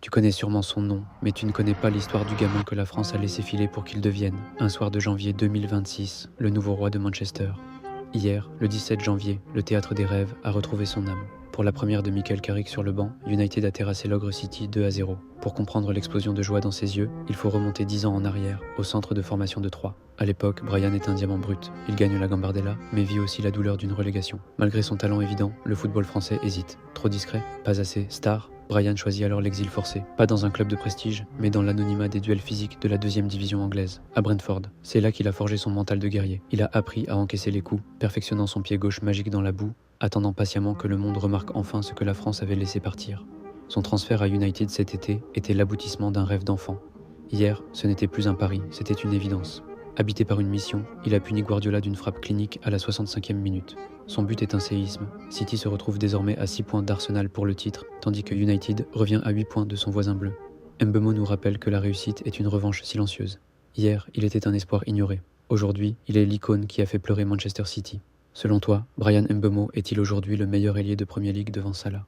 Tu connais sûrement son nom, mais tu ne connais pas l'histoire du gamin que la France a laissé filer pour qu'il devienne, un soir de janvier 2026, le nouveau roi de Manchester. Hier, le 17 janvier, le Théâtre des Rêves a retrouvé son âme. Pour la première de Michael Carrick sur le banc, United a terrassé l'Ogre City 2-0. Pour comprendre l'explosion de joie dans ses yeux, il faut remonter 10 ans en arrière, au centre de formation de Troyes. À l'époque, Brian est un diamant brut. Il gagne la Gambardella, mais vit aussi la douleur d'une relégation. Malgré son talent évident, le football français hésite. Trop discret? Pas assez star? Brian choisit alors l'exil forcé, pas dans un club de prestige, mais dans l'anonymat des duels physiques de la 2e division anglaise, à Brentford. C'est là qu'il a forgé son mental de guerrier. Il a appris à encaisser les coups, perfectionnant son pied gauche magique dans la boue, attendant patiemment que le monde remarque enfin ce que la France avait laissé partir. Son transfert à United cet été était l'aboutissement d'un rêve d'enfant. Hier, ce n'était plus un pari, c'était une évidence. Habité par une mission, il a puni Guardiola d'une frappe clinique à la 65e minute. Son but est un séisme. City se retrouve désormais à 6 points d'Arsenal pour le titre, tandis que United revient à 8 points de son voisin bleu. Mbeumo nous rappelle que la réussite est une revanche silencieuse. Hier, il était un espoir ignoré. Aujourd'hui, il est l'icône qui a fait pleurer Manchester City. Selon toi, Brian Mbeumo est-il aujourd'hui le meilleur ailier de Premier League devant Salah ?